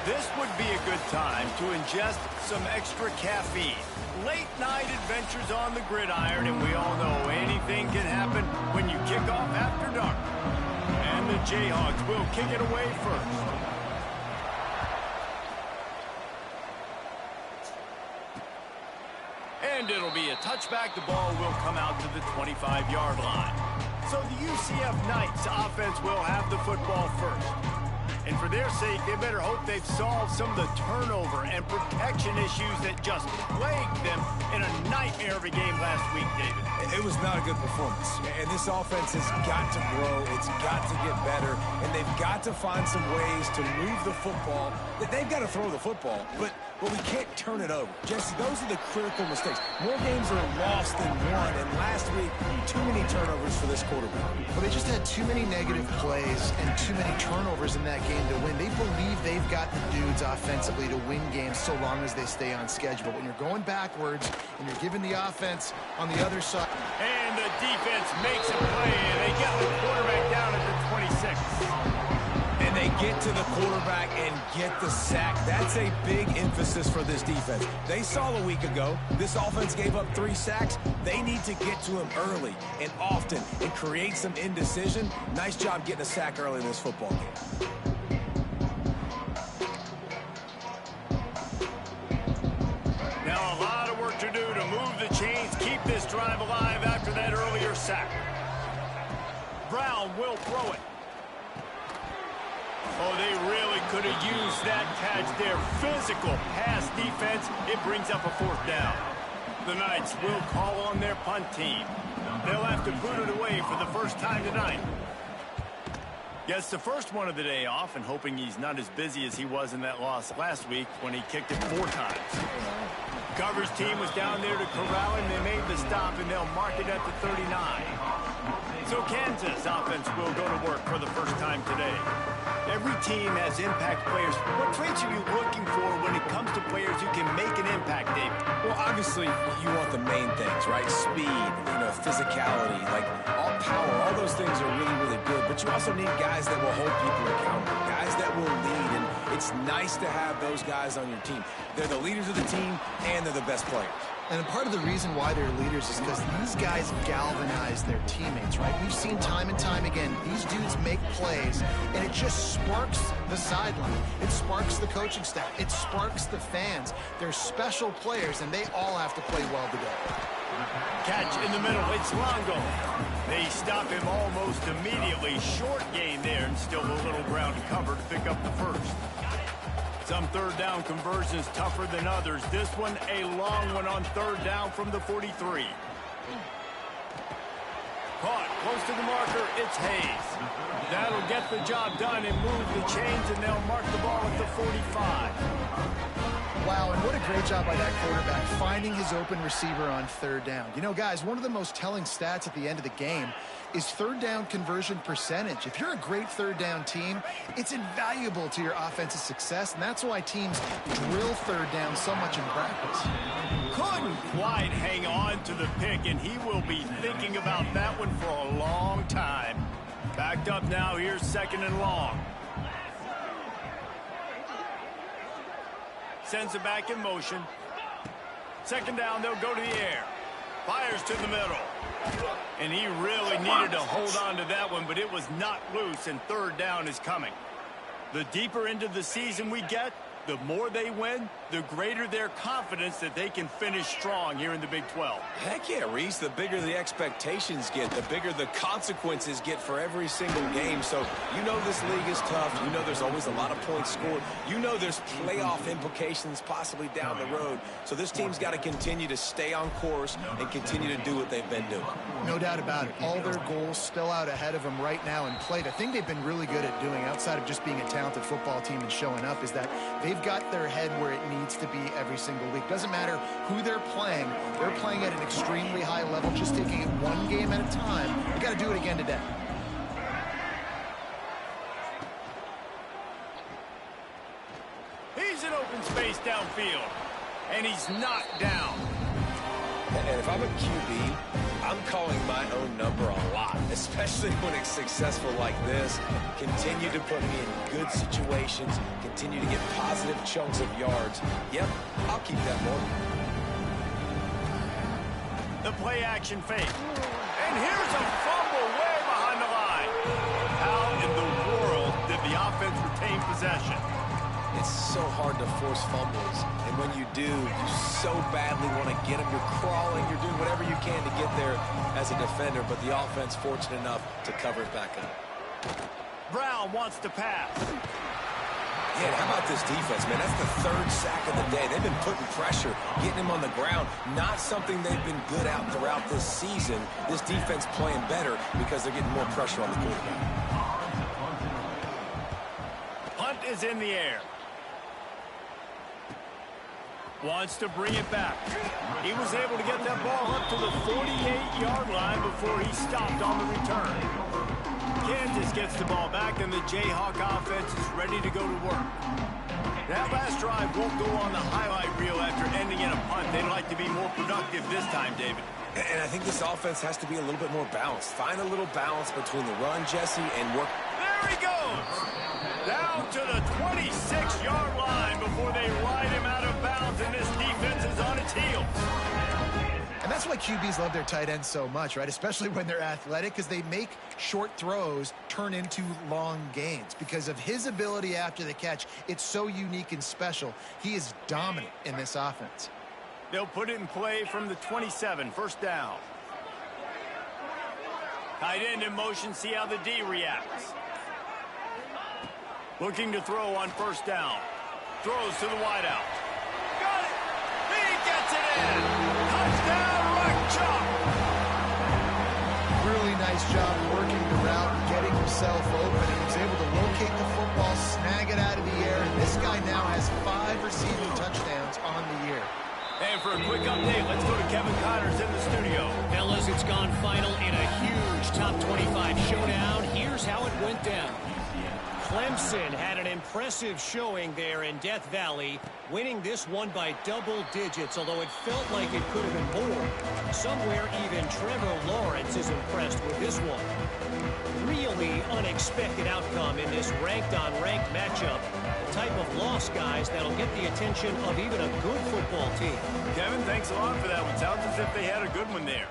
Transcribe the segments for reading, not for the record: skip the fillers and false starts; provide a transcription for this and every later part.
This would be a good time to ingest some extra caffeine. Late night adventures on the gridiron, and we all know anything can happen when you kick off after dark. And the Jayhawks will kick it away first. And it'll be a touchback. The ball will come out to the 25-yard line. So the UCF Knights offense will have the football first. And for their sake, they better hope they've solved some of the turnover and protection issues that just plagued them in a nightmare of a game last week, David. It was not a good performance. And this offense has got to grow. It's got to get better. And they've got to find some ways to move the football. They've got to throw the football, but we can't turn it over. Jesse, those are the critical mistakes. More games are lost than won, and last week, too many turnovers for this quarterback. Well, they just had too many negative plays and too many turnovers in that game to win. They believe they've got the dudes offensively to win games so long as they stay on schedule. But when you're going backwards and you're giving the offense on the other side. And the defense makes a play, and they get the quarterback down at the 26. And they get to the quarterback and get the sack. That's a big emphasis for this defense. They saw a week ago, this offense gave up 3 sacks. They need to get to him early and often and create some indecision. Nice job getting a sack early in this football game. Now a lot of work to do to move the chains, keep this drive alive after that earlier sack. Brown will throw it. Oh, they really could have used that catch there. Physical pass defense. It brings up a 4th down. The Knights will call on their punt team. They'll have to boot it away for the first time tonight. Gets the first one of the day off, and hoping he's not as busy as he was in that loss last week when he kicked it 4 times. Coverage team was down there to corral him. They made the stop, and they'll mark it at the 39. So Kansas offense will go to work for the first time today. Every team has impact players. What traits are you looking for when it comes to players who can make an impact, David? Well, obviously, you want the main things, right? Speed, physicality, like all power, all those things are really, really good. But you also need guys that will hold people accountable, guys that will lead. And it's nice to have those guys on your team. They're the leaders of the team, and they're the best players. And part of the reason why they're leaders is because these guys galvanize their teammates, right? We've seen time and time again, these dudes make plays, and it just sparks the sideline. It sparks the coaching staff. It sparks the fans. They're special players, and they all have to play well today. Catch in the middle. It's Longo. They stop him almost immediately. Short gain there, and still a little ground to cover to pick up the first. Some 3rd down conversions tougher than others. This one a long one on 3rd down from the 43. Caught close to the marker. It's Hayes. That'll get the job done and move the chains, and they'll mark the ball at the 45. Wow, and what a great job by that quarterback, finding his open receiver on 3rd down. You know, guys, one of the most telling stats at the end of the game is 3rd down conversion percentage. If you're a great 3rd down team, it's invaluable to your offensive success, and that's why teams drill 3rd down so much in practice. Couldn't quite hang on to the pick, and he will be thinking about that one for a long time. Backed up now, here's 2nd and long. Sends it back in motion. 2nd down, they'll go to the air. Fires to the middle. And he really needed to hold on to that one, but it was not loose, and 3rd down is coming. The deeper into the season we get, the more they win, the greater their confidence that they can finish strong here in the Big 12. Heck yeah, Reese. The bigger the expectations get, the bigger the consequences get for every single game. So you know this league is tough. You know there's always a lot of points scored. You know there's playoff implications possibly down the road. So this team's got to continue to stay on course and continue to do what they've been doing. No doubt about it. All their goals still out ahead of them right now in play. The thing they've been really good at doing, outside of just being a talented football team and showing up, is that they've got their head where it needs to be every single week. Doesn't matter who they're playing at an extremely high level, just taking it one game at a time. We got to do it again today. He's in open space downfield, and he's knocked down. And if I'm a QB, I'm calling my own number a lot, especially when it's successful like this. Continue to put me in good situations, continue to get positive chunks of yards. Yep, I'll keep that one. The play action fake. And here's a fumble way behind the line. How in the world did the offense retain possession? It's so hard to force fumbles, and when you do, you so badly want to get them. You're crawling, you're doing whatever you can to get there as a defender, but the offense fortunate enough to cover it back up. Brown wants to pass. Yeah, how about this defense, man? That's the third sack of the day. They've been putting pressure, getting him on the ground. Not something they've been good at throughout this season. This defense playing better because they're getting more pressure on the quarterback. Punt is in the air. Wants to bring it back. He was able to get that ball up to the 48-yard line before he stopped on the return. Kansas gets the ball back, and the Jayhawk offense is ready to go to work. That last drive won't go on the highlight reel after ending in a punt. They'd like to be more productive this time, David. And I think this offense has to be a little bit more balanced. Find a little balance between the run, Jesse, and work. There he goes! Down to the 26-yard line before they ride him out of bounds, and this defense is on its heels. And that's why QBs love their tight ends so much, right? Especially when they're athletic, because they make short throws turn into long gains. Because of his ability after the catch, it's so unique and special. He is dominant in this offense. They'll put it in play from the 27, first down. Tight end in motion, see how the D reacts. Looking to throw on first down. Throws to the wideout. Got it! He gets it in! Touchdown, Rock Chalk! Really nice job working the route, getting himself open, and he was able to locate the football, snag it out of the air, and this guy now has 5 receiving touchdowns on the year. And for a quick update, let's go to Kevin Connors in the studio. Fellas, it's gone final in a huge top 25 showdown. Here's how it went down. Clemson had an impressive showing there in Death Valley, winning this one by double digits, although it felt like it could have been more. Somewhere even Trevor Lawrence is impressed with this one. Really unexpected outcome in this ranked-on-ranked matchup. The type of loss, guys, that'll get the attention of even a good football team. Kevin, thanks a lot for that one. Sounds as if they had a good one there.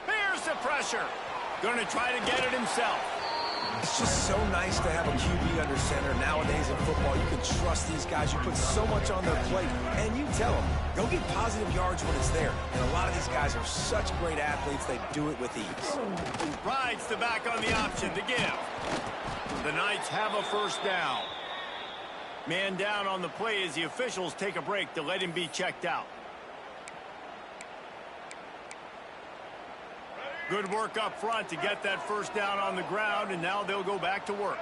Here's the pressure. Going to try to get it himself. It's just so nice to have a QB under center nowadays in football. You can trust these guys. You put so much on their plate, and you tell them, go get positive yards when it's there. And a lot of these guys are such great athletes, they do it with ease. Rides the back on the option to give. The Knights have a first down. Man down on the play as the officials take a break to let him be checked out. Good work up front to get that first down on the ground, and now they'll go back to work.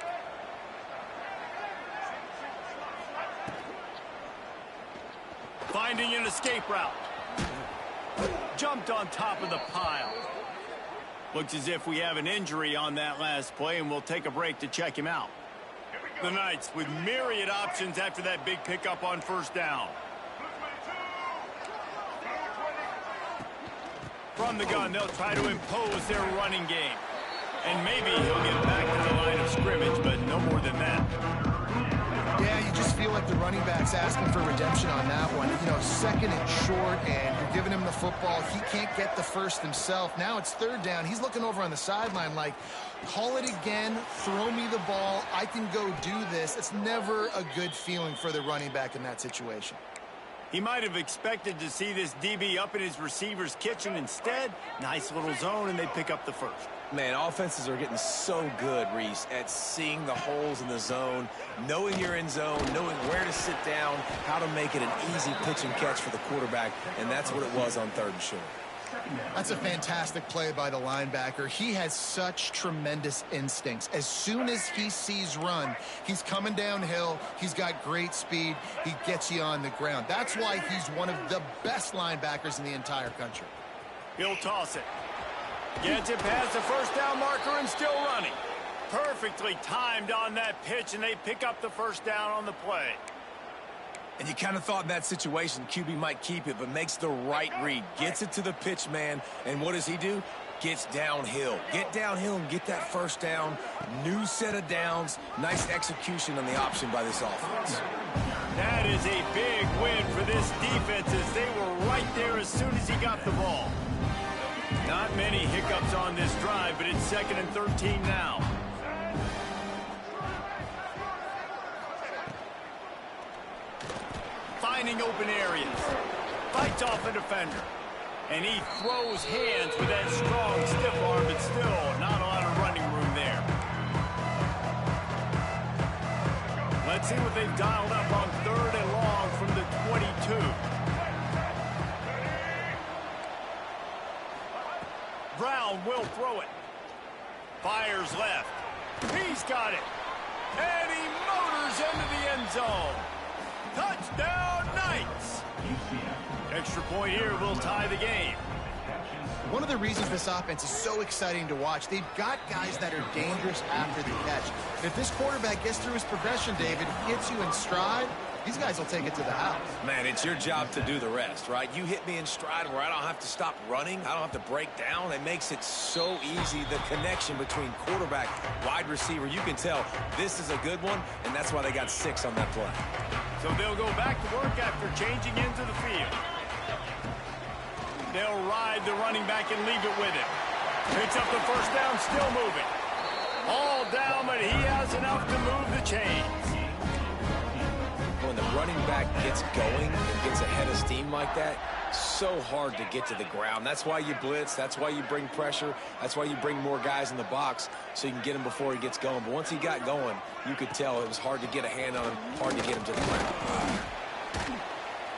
Finding an escape route. Jumped on top of the pile. Looks as if we have an injury on that last play, and we'll take a break to check him out. The Knights with myriad options after that big pickup on first down. From the gun, they'll try to impose their running game. And maybe he'll get back to the line of scrimmage, but no more than that. Yeah, you just feel like the running back's asking for redemption on that one. You know, second and short, and you're giving him the football. He can't get the first himself. Now it's third down. He's looking over on the sideline like, call it again, throw me the ball, I can go do this. It's never a good feeling for the running back in that situation. He might have expected to see this DB up in his receiver's kitchen. Instead, nice little zone, and they pick up the first. Man, offenses are getting so good, Reese, at seeing the holes in the zone, knowing you're in zone, knowing where to sit down, how to make it an easy pitch and catch for the quarterback, and that's what it was on third and short. That's a fantastic play by the linebacker. He has such tremendous instincts. As soon as he sees run, he's coming downhill. He's got great speed. He gets you on the ground. That's why he's one of the best linebackers in the entire country. He'll toss it. Gets it past the first down marker and still running. Perfectly timed on that pitch, and they pick up the first down on the play. And you kind of thought in that situation QB might keep it, but makes the right read. Gets it to the pitch man, and what does he do? Gets downhill. Get downhill and get that first down. New set of downs. Nice execution on the option by this offense. That is a big win for this defense as they were right there as soon as he got the ball. Not many hiccups on this drive, but it's 2nd and 13 now. Finding open areas. Fights off a defender. And he throws hands with that strong, stiff arm, but still not a lot of running room there. Let's see what they've dialed up on 3rd and long from the 22. Brown will throw it. Fires left. He's got it. And he motors into the end zone. Touchdown, Knights! Extra point here will tie the game. One of the reasons this offense is so exciting to watch, they've got guys that are dangerous after the catch. If this quarterback gets through his progression, David, gets you in stride, these guys will take it to the house. Man, it's your job to do the rest, right? You hit me in stride where I don't have to stop running. I don't have to break down. It makes it so easy, the connection between quarterback, wide receiver. You can tell this is a good one, and that's why they got 6 on that play. So they'll go back to work after changing into the field. They'll ride the running back and leave it with him. Picks up the first down, still moving. All down, but he has enough to move the chains. When the running back gets going and gets ahead of steam like that, so hard to get to the ground. That's why you blitz. That's why you bring pressure. That's why you bring more guys in the box so you can get him before he gets going. But once he got going, you could tell it was hard to get a hand on him, hard to get him to the ground.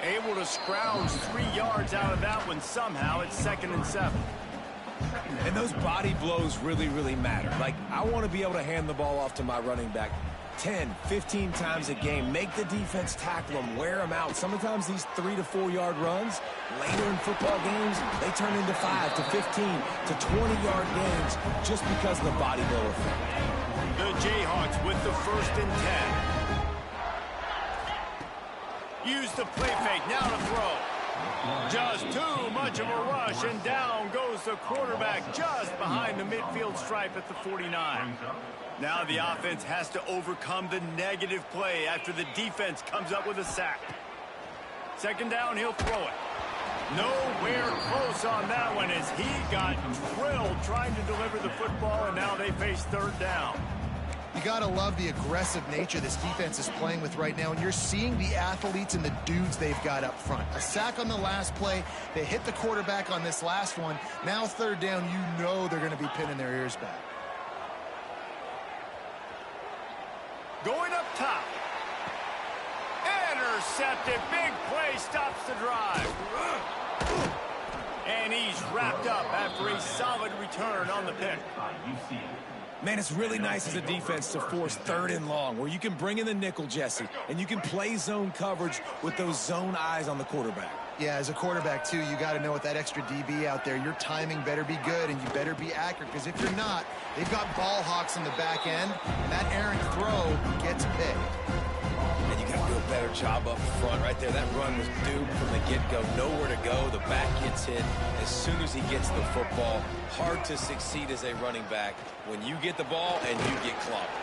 Able to scrounge 3 yards out of that one somehow. It's 2nd and 7. And those body blows really, really matter. Like, I want to be able to hand the ball off to my running back 10, 15 times a game. Make the defense tackle them, wear them out. Sometimes these 3 to 4 yard runs, later in football games, they turn into 5 to 15 to 20-yard games just because of the body blow effect. The Jayhawks with the 1st and 10. Use the play fake, now to throw. Just too much of a rush, and down goes the quarterback just behind the midfield stripe at the 49. Now the offense has to overcome the negative play after the defense comes up with a sack. 2nd down, he'll throw it. Nowhere close on that one as he got drilled trying to deliver the football, and now they face 3rd down. You got to love the aggressive nature this defense is playing with right now, and you're seeing the athletes and the dudes they've got up front. A sack on the last play. They hit the quarterback on this last one. Now 3rd down, you know they're going to be pinning their ears back. Going up top. Intercepted. Big play stops the drive. And he's wrapped up after a solid return on the pick. Man, it's really nice as a defense to force 3rd and long, where you can bring in the nickel, Jesse, and you can play zone coverage with those zone eyes on the quarterback. Yeah, as a quarterback, too, you got to know with that extra DB out there, your timing better be good and you better be accurate, because if you're not, they've got ball hawks in the back end, and that errant throw gets picked. And you got to do a better job up front right there. That run was doomed from the get-go. Nowhere to go. The back gets hit as soon as he gets the football. Hard to succeed as a running back when you get the ball and you get clobbed.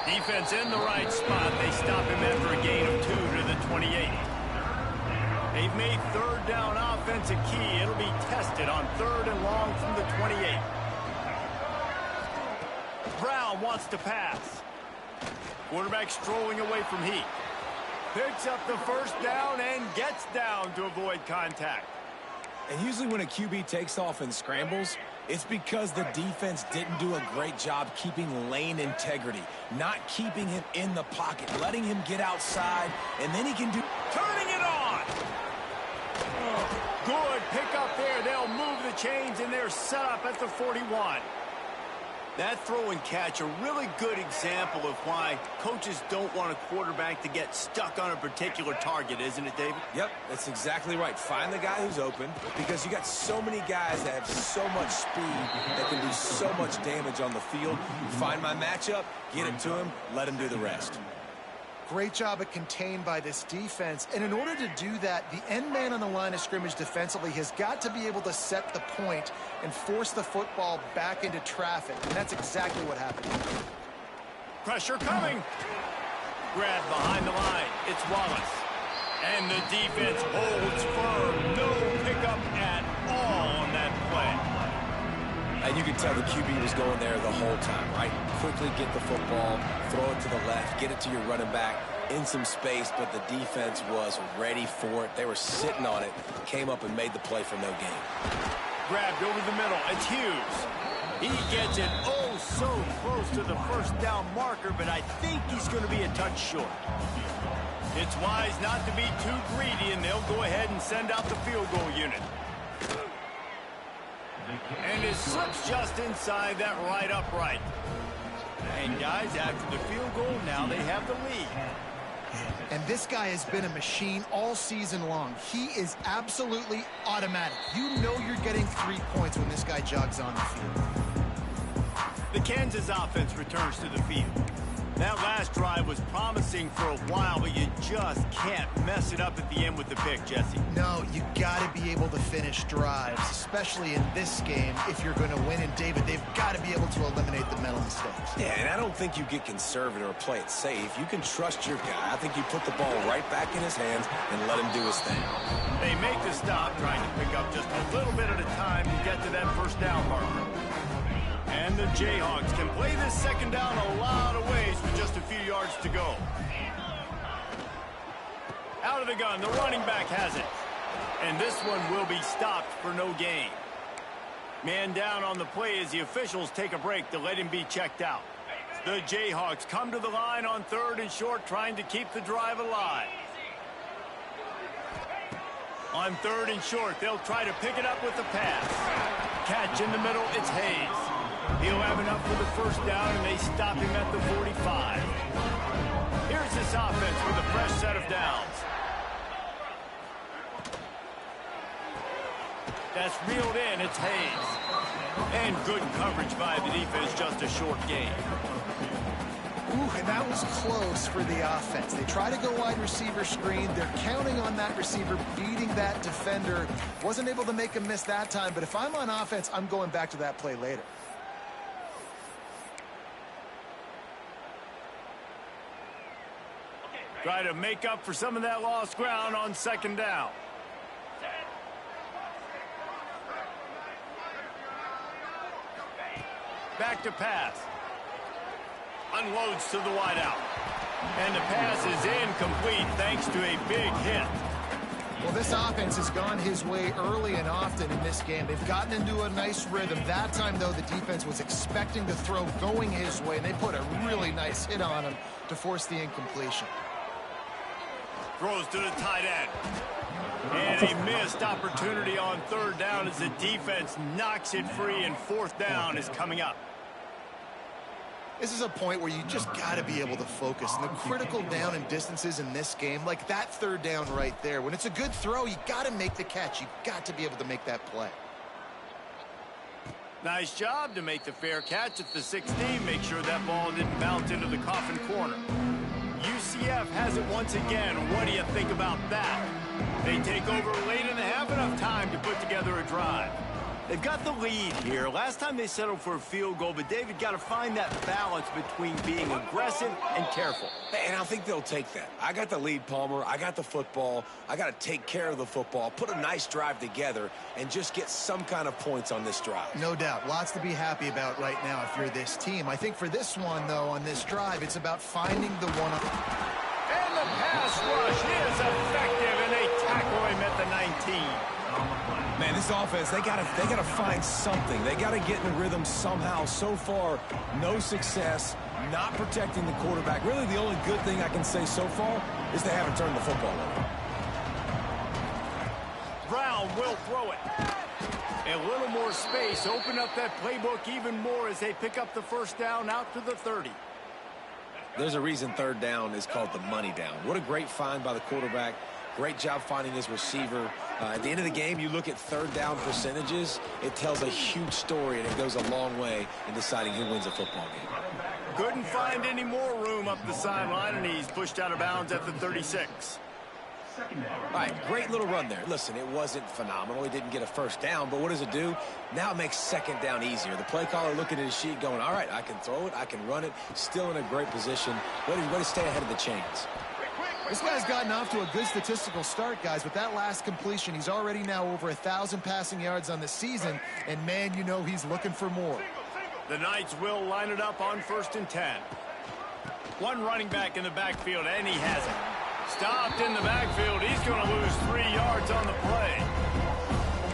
Defense in the right spot. They stop him after a gain of 2 to the 28. They've made 3rd down offense a key. It'll be tested on 3rd and long from the 28. Brown wants to pass. Quarterback strolling away from Heat. Picks up the 1st down and gets down to avoid contact. And usually when a QB takes off and scrambles, it's because the defense didn't do a great job keeping lane integrity, not keeping him in the pocket, letting him get outside, and then he can do... Turning it on! Good pick up there. They'll move the chains, and they're set up at the 41. That throw and catch, a really good example of why coaches don't want a quarterback to get stuck on a particular target, isn't it, David? Yep, that's exactly right. Find the guy who's open, because you got so many guys that have so much speed that can do so much damage on the field. Find my matchup, get it to him, let him do the rest. Great job at contained by this defense. And in order to do that, the end man on the line of scrimmage defensively has got to be able to set the point and force the football back into traffic. And that's exactly what happened. Pressure coming. Grab behind the line. It's Wallace. And the defense holds firm. No pickup at all on that play. And you can tell the QB was going there the whole time, right? Quickly get the football, throw it to the left, get it to your running back in some space, but the defense was ready for it. They were sitting on it, came up and made the play for no gain. Grabbed over the middle. It's Hughes. He gets it oh so close to the first down marker, but I think he's going to be a touch short. It's wise not to be too greedy, and they'll go ahead and send out the field goal unit. And it slips just inside that right upright. And guys, after the field goal, now they have the lead. And this guy has been a machine all season long. He is absolutely automatic. You know you're getting 3 points when this guy jogs on the field. The Kansas offense returns to the field. That last drive was promising for a while, but you just can't mess it up at the end with the pick, Jesse. No, you got to be able to finish drives, especially in this game if you're going to win. And, David, they've got to be able to eliminate the mental mistakes. Yeah, and I don't think you get conservative or play it safe. You can trust your guy. I think you put the ball right back in his hands and let him do his thing. They make the stop, trying to pick up just a little bit at a time to get to that first down marker. And the Jayhawks can play this second down a lot of ways with just a few yards to go. Out of the gun, the running back has it. And this one will be stopped for no gain. Man down on the play as the officials take a break to let him be checked out. The Jayhawks come to the line on 3rd and short, trying to keep the drive alive. On 3rd and short, they'll try to pick it up with the pass. Catch in the middle, it's Hayes. He'll have enough for the first down, and they stop him at the 45. Here's this offense with a fresh set of downs. That's reeled in. It's Hayes. And good coverage by the defense, just a short gain. Ooh, and that was close for the offense. They try to go wide receiver screen. They're counting on that receiver beating that defender. Wasn't able to make him miss that time, but if I'm on offense, I'm going back to that play later. Try to make up for some of that lost ground on 2nd down. Back to pass. Unloads to the wideout. And the pass is incomplete thanks to a big hit. Well, this offense has gone his way early and often in this game. They've gotten into a nice rhythm. That time, though, the defense was expecting the throw going his way, and they put a really nice hit on him to force the incompletion. Throws to the tight end. And a missed opportunity on 3rd down as the defense knocks it free, and 4th down is coming up. This is a point where you just got to be able to focus. And the critical down and distances in this game, like that 3rd down right there, when it's a good throw, you got to make the catch. You got to be able to make that play. Nice job to make the fair catch at the 16. Make sure that ball didn't bounce into the coffin corner. UCF has it once again. What do you think about that? They take over late in the half, enough time to put together a drive. They've got the lead here. Last time they settled for a field goal, but David got to find that balance between being aggressive and careful. And I think they'll take that. I got the lead, Palmer. I got the football. I got to take care of the football, put a nice drive together, and just get some kind of points on this drive. No doubt. Lots to be happy about right now if you're this team. I think for this one, though, on this drive, it's about finding the one. And the pass rush is effective, and they tackle him at the 19. Man, this offense, they gotta find something. They gotta get in the rhythm somehow. So far, no success, not protecting the quarterback. Really, the only good thing I can say so far is they haven't turned the football over. Brown will throw it. A little more space, open up that playbook even more as they pick up the first down out to the 30. There's a reason 3rd down is called the money down. What a great find by the quarterback. Great job finding his receiver. At the end of the game, you look at 3rd down percentages. It tells a huge story, and it goes a long way in deciding who wins a football game. Couldn't find any more room up the sideline, and he's pushed out of bounds at the 36. All right, great little run there. Listen, it wasn't phenomenal. He didn't get a first down, but what does it do? Now it makes second down easier. The play caller looking at his sheet going, all right, I can throw it, I can run it, still in a great position. Way to stay ahead of the chains. This guy's gotten off to a good statistical start, guys. With that last completion, he's already now over 1,000 passing yards on the season, and man, you know he's looking for more. The Knights will line it up on 1st and 10. One running back in the backfield, and he has it. Stopped in the backfield. He's going to lose 3 yards on the play.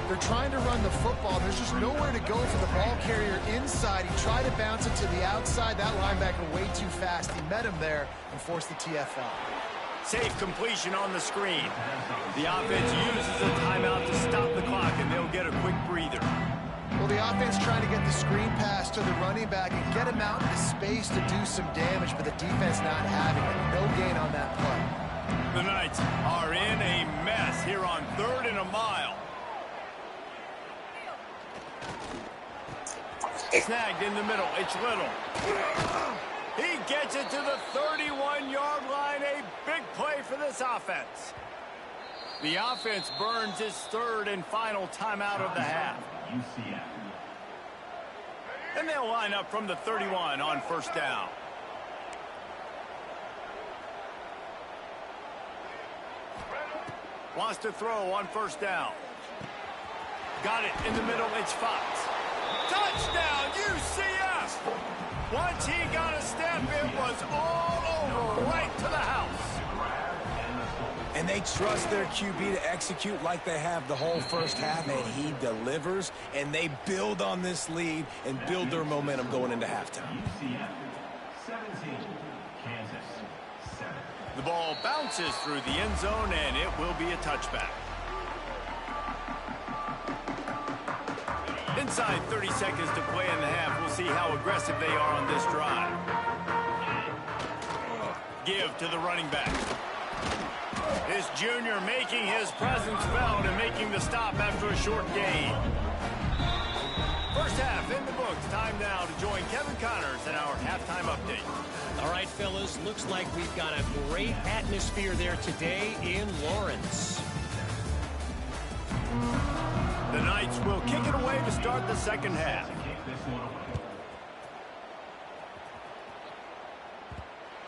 They're trying to run the football. There's just nowhere to go for the ball carrier inside. He tried to bounce it to the outside. That linebacker way too fast. He met him there and forced the TFL. Safe completion on the screen. The offense uses a timeout to stop the clock, and they'll get a quick breather. Well, the offense trying to get the screen pass to the running back and get him out into space to do some damage, but the defense not having it. No gain on that play. The Knights are in a mess here on 3rd and a mile. Snagged in the middle. It's Little. He gets it to the 31-yard line. A big play for this offense. The offense burns its 3rd and final timeout of the half. And they'll line up from the 31 on 1st down. Wants to throw on 1st down. Got it in the middle. It's Fox. Touchdown, UCF! Once he got a step, it was all over, right to the house. And they trust their QB to execute like they have the whole first half, and he delivers, and they build on this lead and build their momentum going into halftime. The ball bounces through the end zone, and it will be a touchback. Inside 30 seconds to play in the half. We'll see how aggressive they are on this drive. Give to the running back. This junior making his presence felt and making the stop after a short gain. First half in the books. Time now to join Kevin Connors in our halftime update. All right, fellas, looks like we've got a great atmosphere there today in Lawrence. The Knights will kick it away to start the second half.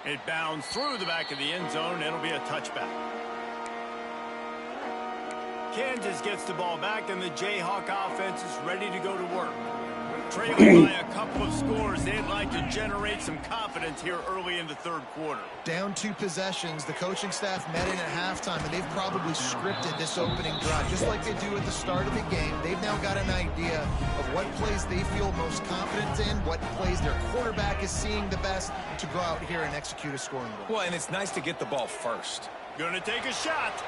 It bounds through the back of the end zone. It'll be a touchback. Kansas gets the ball back, and the Jayhawk offense is ready to go to work. Trailing by a couple of scores, they'd like to generate some confidence here early in the 3rd quarter. Down 2 possessions, the coaching staff met in at halftime, and they've probably scripted this opening drive. Just like they do at the start of the game, they've now got an idea of what plays they feel most confident in, what plays their quarterback is seeing the best to go out here and execute a scoring goal. Well, and it's nice to get the ball first. Gonna take a shot.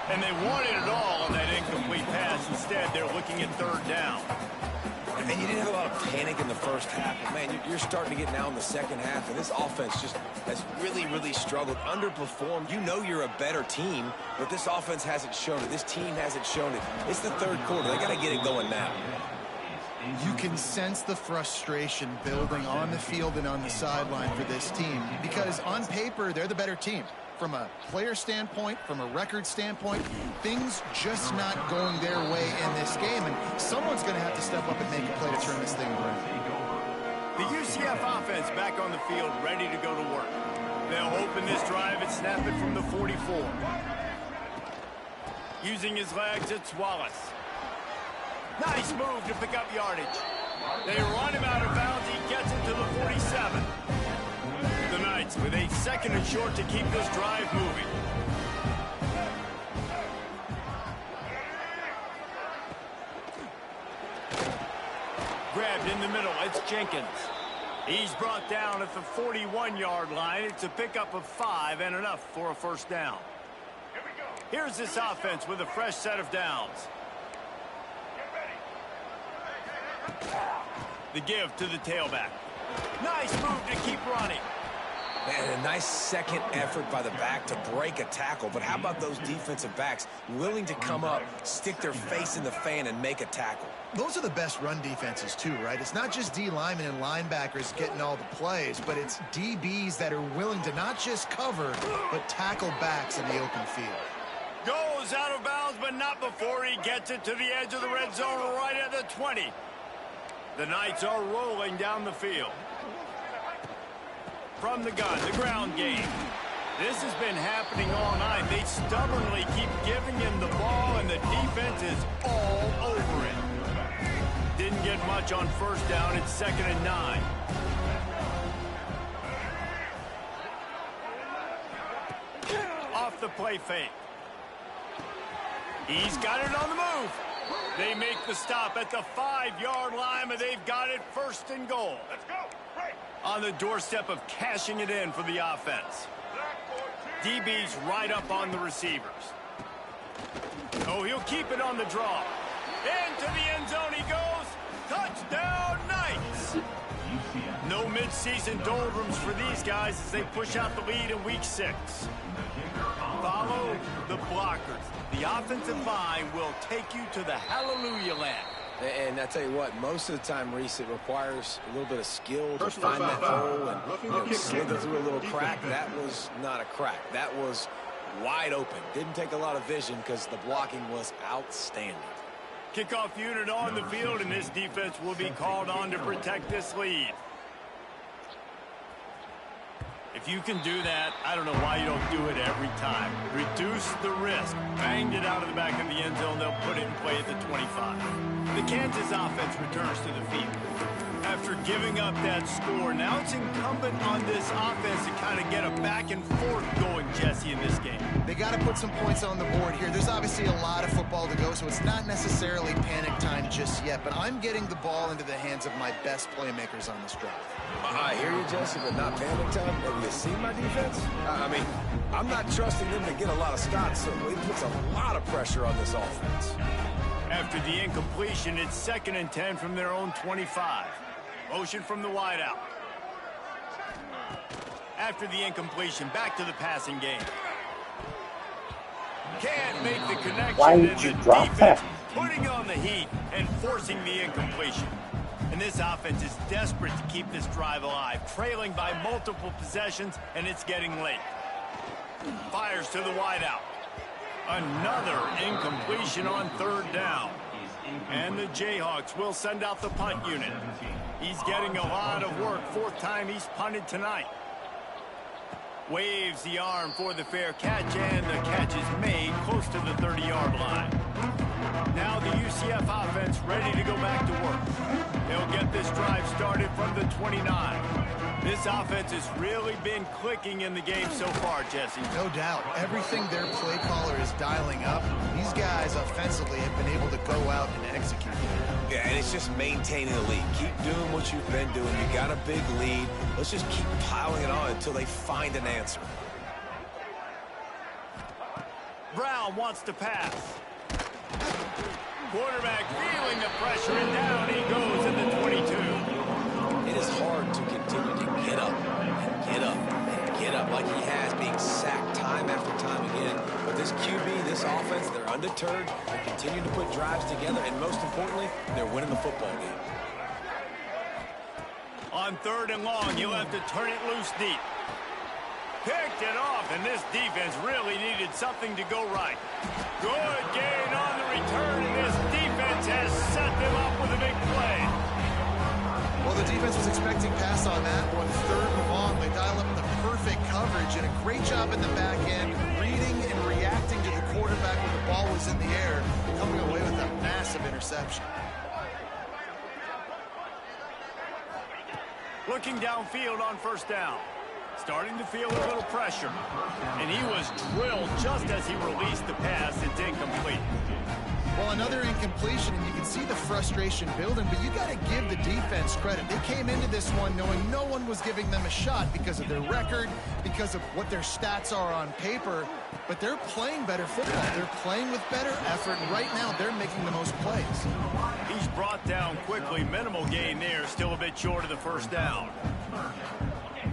And they wanted it all on that incomplete pass. Instead, they're looking at 3rd down. And you didn't have a lot of panic in the first half. But, man, you're starting to get now in the second half, and this offense just has really, really struggled, underperformed. You know you're a better team, but this offense hasn't shown it. This team hasn't shown it. It's the 3rd quarter. They got to get it going now. You can sense the frustration building on the field and on the sideline for this team because on paper, they're the better team. From a player standpoint, from a record standpoint, things just not going their way in this game, and someone's going to have to step up and make a play to turn this thing around. The UCF offense back on the field, ready to go to work. They'll open this drive and snap it from the 44. Using his legs, it's Wallace. Nice move to pick up yardage. They run him out of bounds. He gets it to the 47. The Knights with 8 seconds and short to keep this drive moving. Grabbed in the middle. It's Jenkins. He's brought down at the 41-yard line. It's a pickup of 5 and enough for a first down. Here's this offense with a fresh set of downs. The give to the tailback. Nice move to keep running. And a nice second effort by the back to break a tackle. But how about those defensive backs willing to come up, stick their face in the fan, and make a tackle? Those are the best run defenses too, right? It's not just D linemen and linebackers getting all the plays, but it's DBs that are willing to not just cover, but tackle backs in the open field. Goes out of bounds, but not before he gets it to the edge of the red zone right at the 20. The Knights are rolling down the field. From the gun, the ground game. This has been happening all night. They stubbornly keep giving him the ball, and the defense is all over it. Didn't get much on first down. It's 2nd and 9. Off the play fake. He's got it on the move. They make the stop at the 5-yard line, but they've got it 1st and goal. Let's go. On the doorstep of cashing it in for the offense. DB's right up on the receivers. Oh, he'll keep it on the draw. Into the end zone he goes. Touchdown, Knights! No midseason doldrums for these guys as they push out the lead in week 6. Follow the blockers. The offensive line will take you to the hallelujah land. And I tell you what, most of the time, Reese, it requires a little bit of skill to find that hole and slither through a little crack. That was not a crack. That was wide open. Didn't take a lot of vision because the blocking was outstanding. Kickoff unit on the field, and this defense will be called on to protect this lead. If you can do that, I don't know why you don't do it every time. Reduce the risk. Banged it out of the back of the end zone. They'll put it in play at the 25. The Kansas offense returns to the field. After giving up that score, now it's incumbent on this offense to kind of get a back and forth going, Jesse, in this game. They got to put some points on the board here. There's obviously a lot of football to go, so it's not necessarily panic time just yet, but I'm getting the ball into the hands of my best playmakers on this drive. I hear you, Jesse, but not panic time. Have you seen my defense? I mean, I'm not trusting them to get a lot of stops, so it puts a lot of pressure on this offense. After the incompletion, it's 2nd and 10 from their own 25. Motion from the wideout. After the incompletion, back to the passing game. Can't make the connection. Why did you drop that? Putting on the heat and forcing the incompletion. And this offense is desperate to keep this drive alive, trailing by multiple possessions, and it's getting late. Fires to the wideout. Another incompletion on 3rd down. And the Jayhawks will send out the punt unit. He's getting a lot of work. 4th time he's punted tonight. Waves the arm for the fair catch, and the catch is made close to the 30-yard line. Now the UCF offense ready to go back to work. They'll get this drive started from the 29. This offense has really been clicking in the game so far, Jesse. No doubt. Everything their play caller is dialing up, these guys offensively have been able to go out and execute. Yeah, and it's just maintaining the lead. Keep doing what you've been doing. You got a big lead. Let's just keep piling it on until they find an answer. Brown wants to pass. Quarterback feeling the pressure, and down he goes in the 22. It is hard to continue to get up and get up and get up like he has, being sacked time after time again. But this QB, this offense, they're undeterred. They continue to put drives together, and most importantly, they're winning the football game. On 3rd and long, he'll have to turn it loose deep. Picked it off, and this defense really needed something to go right. Good gain on the return, and this defense has set them up with a big play. Well, the defense was expecting pass on that one. 3rd and long, they dial up the perfect coverage, and a great job in the back end, reading and reacting to the quarterback when the ball was in the air, coming away with a massive interception. Looking downfield on 1st down. Starting to feel a little pressure. And he was drilled just as he released the pass. It's incomplete. Well, another incompletion, and you can see the frustration building, but you got to give the defense credit. They came into this one knowing no one was giving them a shot because of their record, because of what their stats are on paper, but they're playing better football. They're playing with better effort, and right now they're making the most plays. He's brought down quickly. Minimal gain there, still a bit short of the 1st down.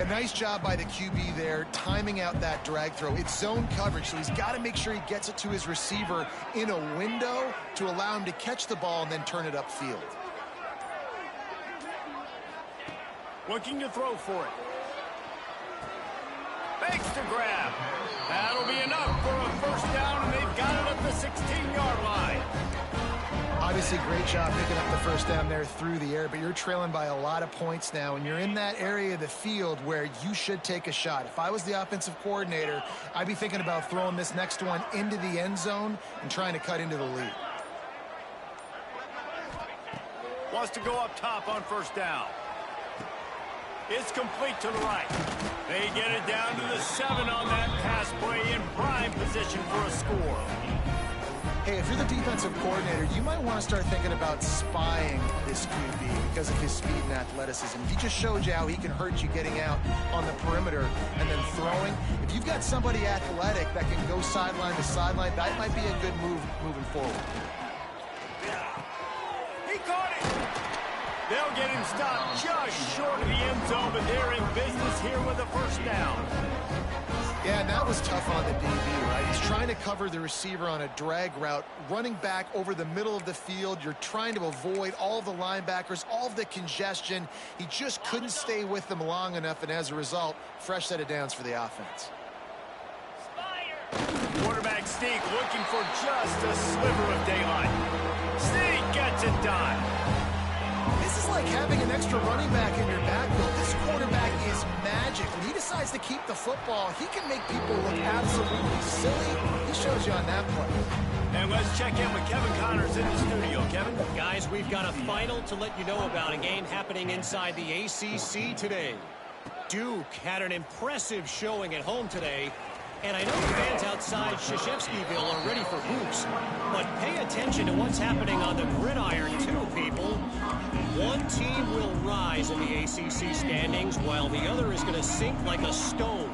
A nice job by the QB there, timing out that drag throw. It's zone coverage, so he's got to make sure he gets it to his receiver in a window to allow him to catch the ball and then turn it upfield. Looking to throw for it. Fakes to grab. That'll be enough for a first down, and they've got it at the 16-yard line. Obviously, great job picking up the first down there through the air, but you're trailing by a lot of points now, and you're in that area of the field where you should take a shot. If I was the offensive coordinator, I'd be thinking about throwing this next one into the end zone and trying to cut into the lead. Wants to go up top on first down. It's complete to the right. They get it down to the 7 on that pass play in prime position for a score. Hey, if you're the defensive coordinator, you might want to start thinking about spying this QB because of his speed and athleticism. He just showed you how he can hurt you getting out on the perimeter and then throwing. If you've got somebody athletic that can go sideline to sideline, that might be a good move moving forward. He caught it. They'll get him stopped just short of the end zone, but they're in business here with a first down. Yeah, and that was tough on the DB, right? He's trying to cover the receiver on a drag route, running back over the middle of the field. You're trying to avoid all of the linebackers, all of the congestion. He just couldn't stay with them long enough, and as a result, fresh set of downs for the offense. Quarterback Sneak looking for just a sliver of daylight. Sneak gets it done. This is like having an extra running back in your backfield. This quarterback is magic. When he decides to keep the football, he can make people look absolutely silly. He shows you on that play. And let's check in with Kevin Connors in the studio. Kevin? Guys, we've got a final to let you know about, a game happening inside the ACC today. Duke had an impressive showing at home today. And I know the fans outside Krzyzewskiville are ready for hoops, but pay attention to what's happening on the gridiron too, people. One team will rise in the ACC standings while the other is going to sink like a stone.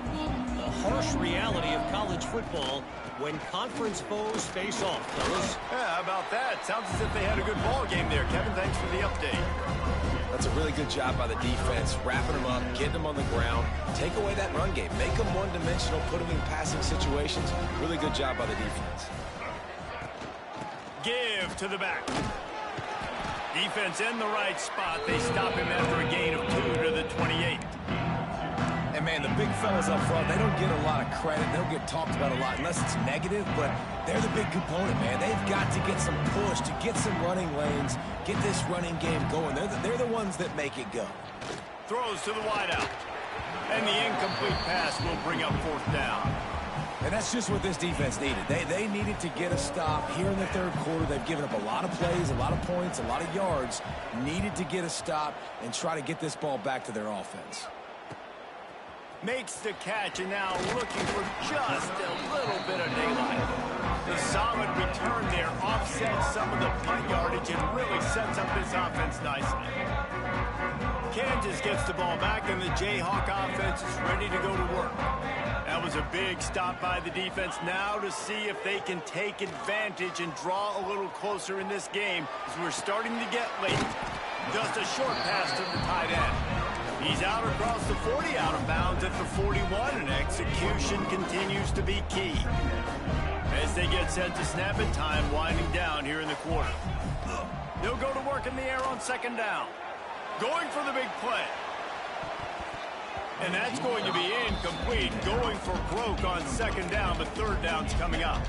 The harsh reality of college football when conference foes face off, fellas. Yeah, how about that? Sounds as if they had a good ball game there. Kevin, thanks for the update. That's a really good job by the defense, wrapping them up, getting them on the ground, take away that run game, make them one-dimensional, put them in passing situations. Really good job by the defense. Give to the back. Defense in the right spot. They stop him after a gain of 2 to the 28. And, man, the big fellas up front, they don't get a lot of credit. They don't get talked about a lot unless it's negative, but they're the big component, man. They've got to get some push, to get some running lanes, get this running game going. They're the ones that make it go. Throws to the wideout. And the incomplete pass will bring up fourth down. And that's just what this defense needed. They needed to get a stop here in the third quarter. They've given up a lot of plays, a lot of points, a lot of yards. Needed to get a stop and try to get this ball back to their offense. Makes the catch, and now looking for just a little bit of daylight. The solid return there offsets some of the punt yardage and really sets up this offense nicely. Kansas gets the ball back, and the Jayhawk offense is ready to go to work. That was a big stop by the defense. Now to see if they can take advantage and draw a little closer in this game as we're starting to get late. Just a short pass to the tight end. He's out across the 40, out of bounds at the 41, and execution continues to be key. As they get set to snap it, time winding down here in the quarter. They'll go to work in the air on second down. Going for the big play. And that's going to be incomplete. Going for broke on second down, but third down's coming up.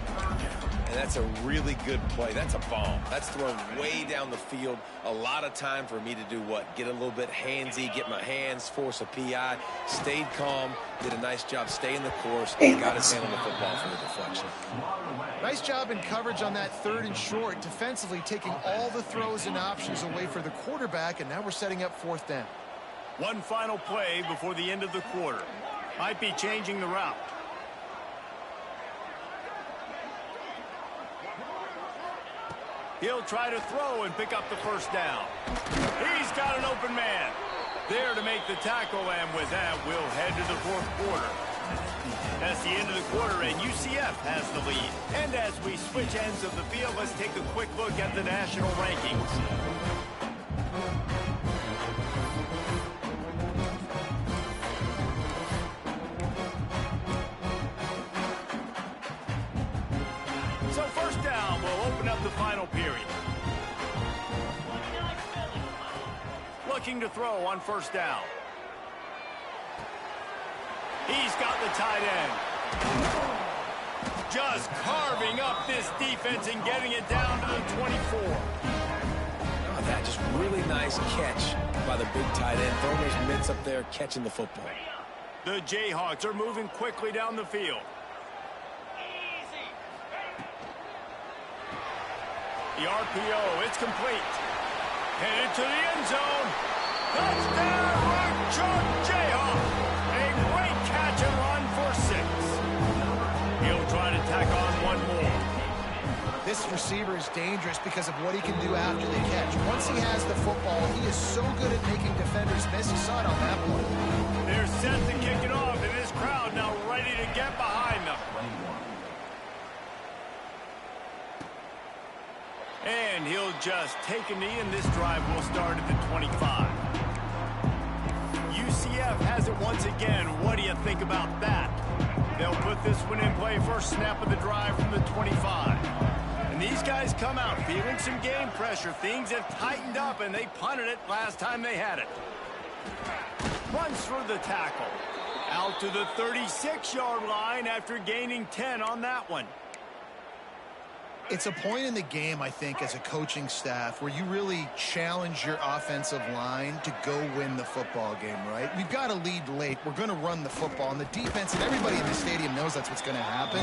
And that's a really good play. That's a bomb. That's thrown way down the field. A lot of time for me to do what? Get a little bit handsy, get my hands, force a PI. Stayed calm, did a nice job staying the course, got his hand on the football for the deflection. Nice job in coverage on that third and short, defensively taking all the throws and options away for the quarterback, and now we're setting up fourth down. One final play before the end of the quarter. Might be changing the route. He'll try to throw and pick up the first down. He's got an open man. There to make the tackle, and with that, we'll head to the fourth quarter. That's the end of the quarter, and UCF has the lead. And as we switch ends of the field, let's take a quick look at the national rankings. wrapping up the final period. Looking to throw on first down. He's got the tight end. Just carving up this defense and getting it down to the 24. Oh, that just really nice catch by the big tight end. Throwing those mitts up there, catching the football. The Jayhawks are moving quickly down the field. The RPO, it's complete. Headed to the end zone. Touchdown, Rock Chalk Jayhawk. A great catch and run for 6. He'll try to tack on one more. This receiver is dangerous because of what he can do after the catch. Once he has the football, he is so good at making defenders miss. You saw it on that one. They're set to kick it off, and this crowd now ready to get behind them. And he'll just take a knee, and this drive will start at the 25. UCF has it once again. What do you think about that? They'll put this one in play first snap of the drive from the 25. And these guys come out feeling some game pressure. Things have tightened up, and they punted it last time they had it. Runs through the tackle. Out to the 36-yard line after gaining 10 on that one. It's a point in the game, I think, as a coaching staff where you really challenge your offensive line to go win the football game, right? We've got to lead late. We're going to run the football. And the defense, and everybody in the stadium knows that's what's going to happen.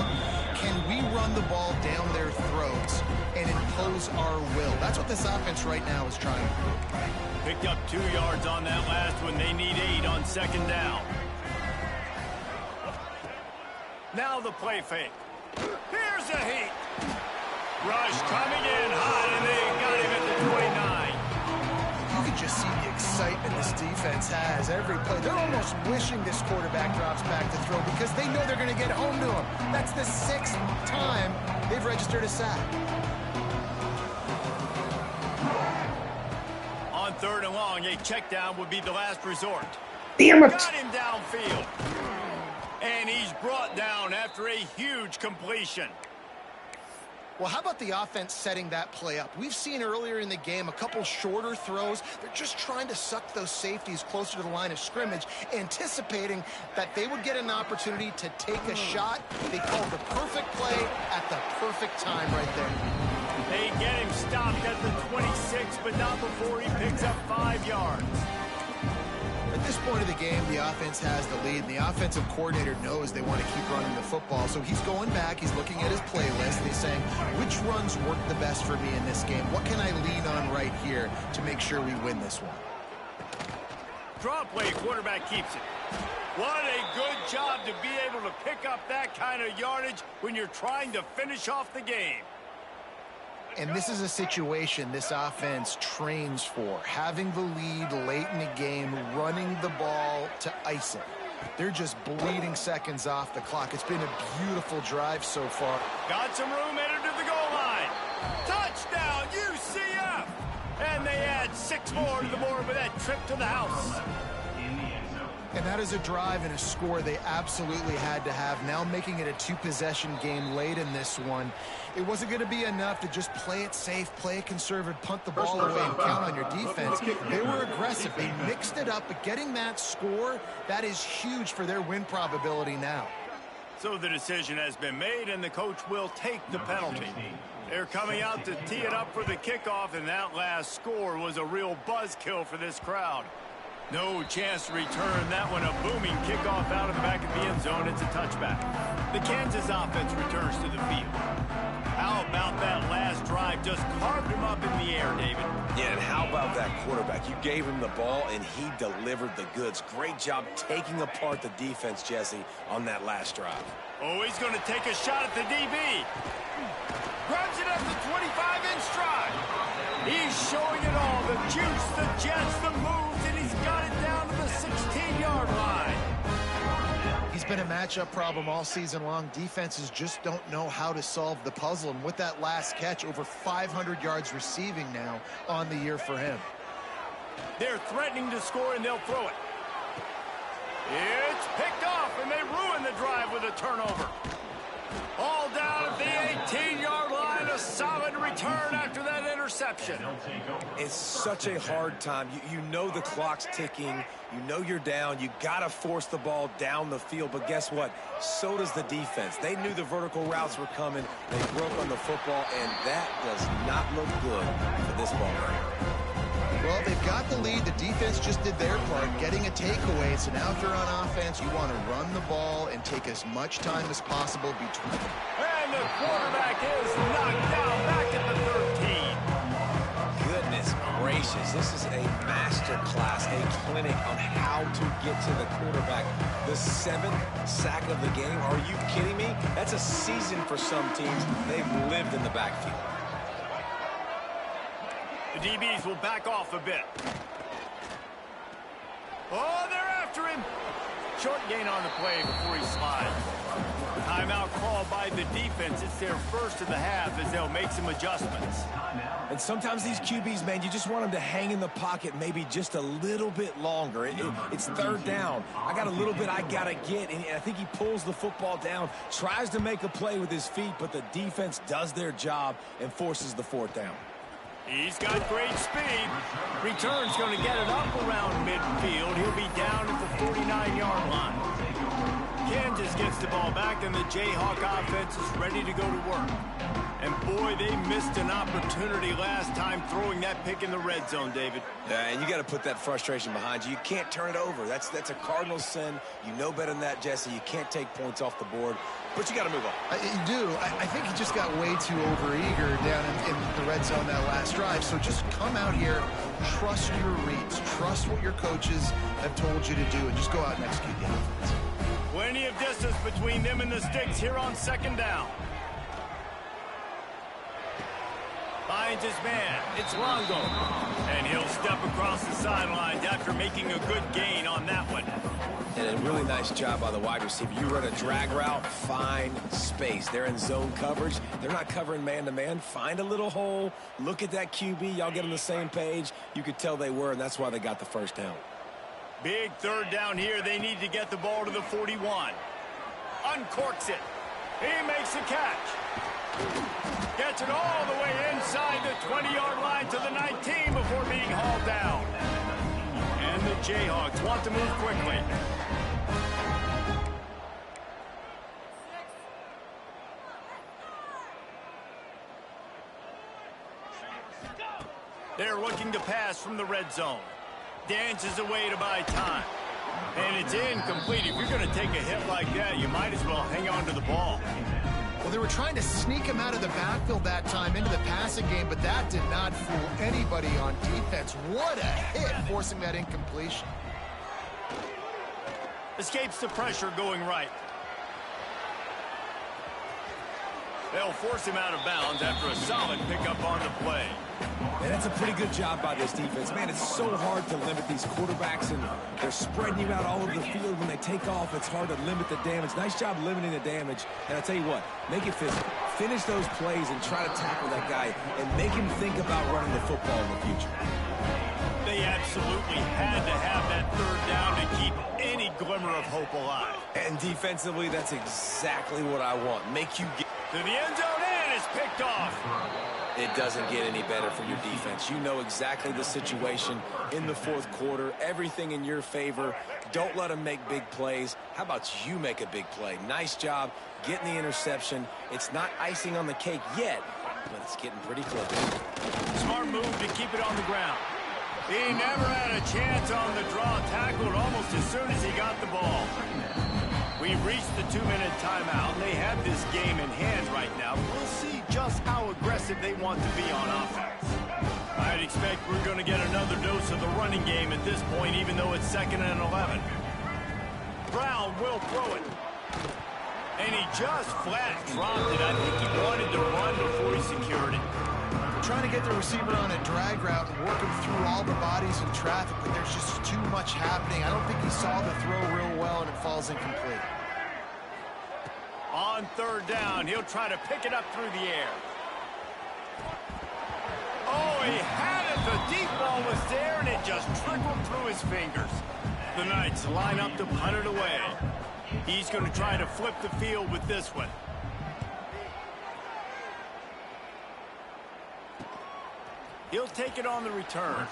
Can we run the ball down their throats and impose our will? That's what this offense right now is trying to do. Picked up 2 yards on that last one. They need 8 on second down. Now the play fake. Here's a heat. Rush coming in hot, and they got him at the 29. You can just see the excitement this defense has every play. They're almost wishing this quarterback drops back to throw because they know they're going to get home to him. That's the 6th time they've registered a sack. On third and long, a check down would be the last resort. Damn it! Got him downfield. And he's brought down after a huge completion. Well, how about the offense setting that play up? We've seen earlier in the game a couple shorter throws. They're just trying to suck those safeties closer to the line of scrimmage, anticipating that they would get an opportunity to take a shot. They called the perfect play at the perfect time right there. They get him stopped at the 26, but not before he picks up 5 yards. At this point of the game, the offense has the lead, and the offensive coordinator knows they want to keep running the football. So he's going back, he's looking at his playlist, and he's saying, which runs work the best for me in this game? What can I lean on right here to make sure we win this one? Draw play, quarterback keeps it. What a good job to be able to pick up that kind of yardage when you're trying to finish off the game. And this is a situation this offense trains for, having the lead late in the game, running the ball to ice it. They're just bleeding seconds off the clock. It's been a beautiful drive so far. Got some room headed to the goal line. Touchdown, UCF! And they add 6 more to the board with that trip to the house. And that is a drive and a score they absolutely had to have. Now making it a 2-possession game late in this one. It wasn't going to be enough to just play it safe, play it conservative, punt the ball away, and count on your defense. They were aggressive. They mixed it up, but getting that score, that is huge for their win probability now. So the decision has been made, and the coach will take the penalty. They're coming out to tee it up for the kickoff, and that last score was a real buzzkill for this crowd. No chance to return that one. A booming kickoff out of the back of the end zone. It's a touchback. The Kansas offense returns to the field. How about that last drive? Just carved him up in the air, David. Yeah, and how about that quarterback? You gave him the ball, and he delivered the goods. Great job taking apart the defense, Jesse, on that last drive. Oh, he's going to take a shot at the DB. Grabs it at the 25-inch stride. He's showing it all. The juice, the jets, the moves, and he's got it down to the 16-yard line. He's been a matchup problem all season long. Defenses just don't know how to solve the puzzle. And with that last catch, over 500 yards receiving now on the year for him. They're threatening to score, and they'll throw it. It's picked off, and they ruin the drive with a turnover. All down at the 18-yard line. A solid return after that interception. It's such a hard time. You know the clock's ticking. You know you're down. You got to force the ball down the field. But guess what? So does the defense. They knew the vertical routes were coming. They broke on the football, and that does not look good for this ball game. Well, they've got the lead. The defense just did their part, getting a takeaway. So now if you're on offense, you want to run the ball and take as much time as possible between. And the quarterback is knocked down back at the 13. Goodness gracious. This is a master class, a clinic on how to get to the quarterback. The 7th sack of the game. Are you kidding me? That's a season for some teams. They've lived in the backfield. The DBs will back off a bit. Oh, they're after him. Short gain on the play before he slides. Timeout called by the defense. It's their first of the half as they'll make some adjustments. And sometimes these QBs, man, you just want them to hang in the pocket maybe just a little bit longer. It's third down. I got a little bit I got to get, and I think he pulls the football down, tries to make a play with his feet, but the defense does their job and forces the 4th down. He's got great speed. Return's going to get it up around midfield. He'll be down at the 49-yard line. Kansas gets the ball back, and the Jayhawk offense is ready to go to work. And boy, they missed an opportunity last time throwing that pick in the red zone, David. Yeah, and you got to put that frustration behind you. You can't turn it over. That's a cardinal sin. You know better than that, Jesse. You can't take points off the board, but you got to move on. You do. I think he just got way too overeager down in the red zone that last drive. So just come out here, trust your reads, trust what your coaches have told you to do, and just go out and execute the offense. Plenty of distance between them and the sticks here on 2nd down. Finds his man. It's Longo. And he'll step across the sidelines after making a good gain on that one. And a really nice job by the wide receiver. You run a drag route, find space. They're in zone coverage. They're not covering man-to-man. Find a little hole. Look at that QB. Y'all get on the same page. You could tell they were, and that's why they got the 1st down. Big 3rd down here. They need to get the ball to the 41. Uncorks it. He makes the catch. Gets it all the way inside the 20-yard line to the 19 before being hauled down. And the Jayhawks want to move quickly. They're looking to pass from the red zone. Dances away to buy time. And it's incomplete. If you're going to take a hit like that, you might as well hang on to the ball. Well, they were trying to sneak him out of the backfield that time into the passing game, but that did not fool anybody on defense. What a hit, forcing that incompletion. Escapes the pressure going right. They'll force him out of bounds after a solid pickup on the play. And that's a pretty good job by this defense. Man, it's so hard to limit these quarterbacks, and they're spreading you out all over the field. When they take off, it's hard to limit the damage. Nice job limiting the damage. And I tell you what, make it physical. Finish those plays and try to tackle that guy and make him think about running the football in the future. They absolutely had to have that 3rd down to keep any glimmer of hope alive. And defensively, that's exactly what I want. Make you get To the end zone, and it's picked off. It doesn't get any better for your defense. You know exactly the situation in the 4th quarter. Everything in your favor. Don't let them make big plays. How about you make a big play? Nice job getting the interception. It's not icing on the cake yet, but it's getting pretty close. Smart move to keep it on the ground. He never had a chance on the draw. Tackled almost as soon as he got the ball. We've reached the 2-minute timeout, and they have this game in hand right now. We'll see just how aggressive they want to be on offense. I'd expect we're going to get another dose of the running game at this point, even though it's 2nd and 11. Brown will throw it. And he just flat dropped it. I think he wanted to run before he secured it. Trying to get the receiver on a drag route and work him through all the bodies in traffic, but there's just too much happening. I don't think he saw the throw real well, and it falls incomplete. On 3rd down, he'll try to pick it up through the air. Oh, he had it. The deep ball was there, and it just trickled through his fingers. The Knights line up to punt it away. He's going to try to flip the field with this one. He'll take it on the return.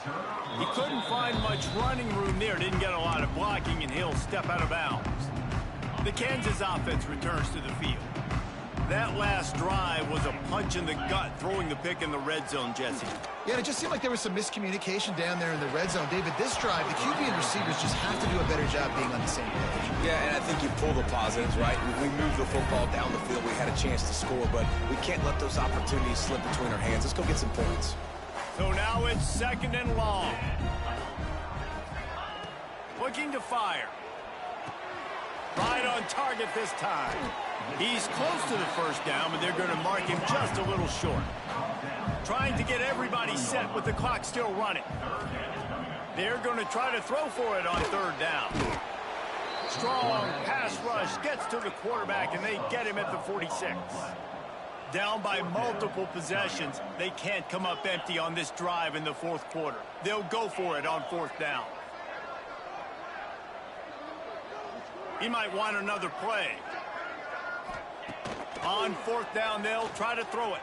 He couldn't find much running room there. Didn't get a lot of blocking, and he'll step out of bounds. The Kansas offense returns to the field. That last drive was a punch in the gut, throwing the pick in the red zone, Jesse. Yeah, it just seemed like there was some miscommunication down there in the red zone. David, this drive, the QB and receivers just have to do a better job being on the same page. Yeah, and I think you pull the positives, right? We moved the football down the field. We had a chance to score, but we can't let those opportunities slip between our hands. Let's go get some points. So now it's 2nd and long. Looking to fire. Right on target this time. He's close to the first down, but they're going to mark him just a little short. Trying to get everybody set with the clock still running. They're going to try to throw for it on 3rd down. Strong pass rush gets to the quarterback, and they get him at the 46. Down by multiple possessions, they can't come up empty on this drive in the 4th quarter. They'll go for it on 4th down. He might want another play. On 4th down, they'll try to throw it.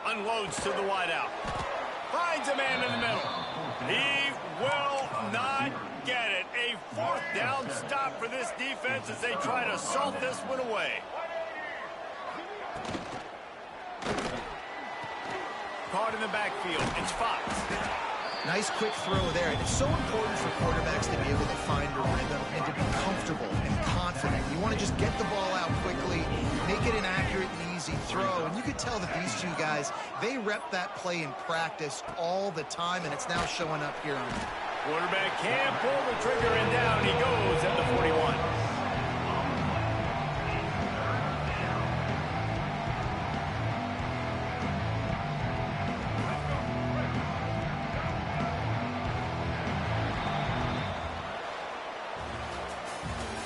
Unloads to the wideout. Finds a man in the middle. He will not get it. A 4th down stop for this defense as they try to salt this one away. Caught in the backfield. It's Fox. Nice quick throw there. And it's so important for quarterbacks to be able to find a rhythm and to be comfortable and confident. You want to just get the ball out quickly, make it an accurate and easy throw. And you can tell that these two guys, they rep that play in practice all the time, and it's now showing up here on it. Quarterback can't pull the trigger, and down he goes at the 41.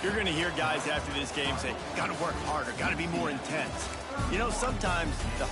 You're going to hear guys after this game say, got to work harder, got to be more intense. You know, sometimes the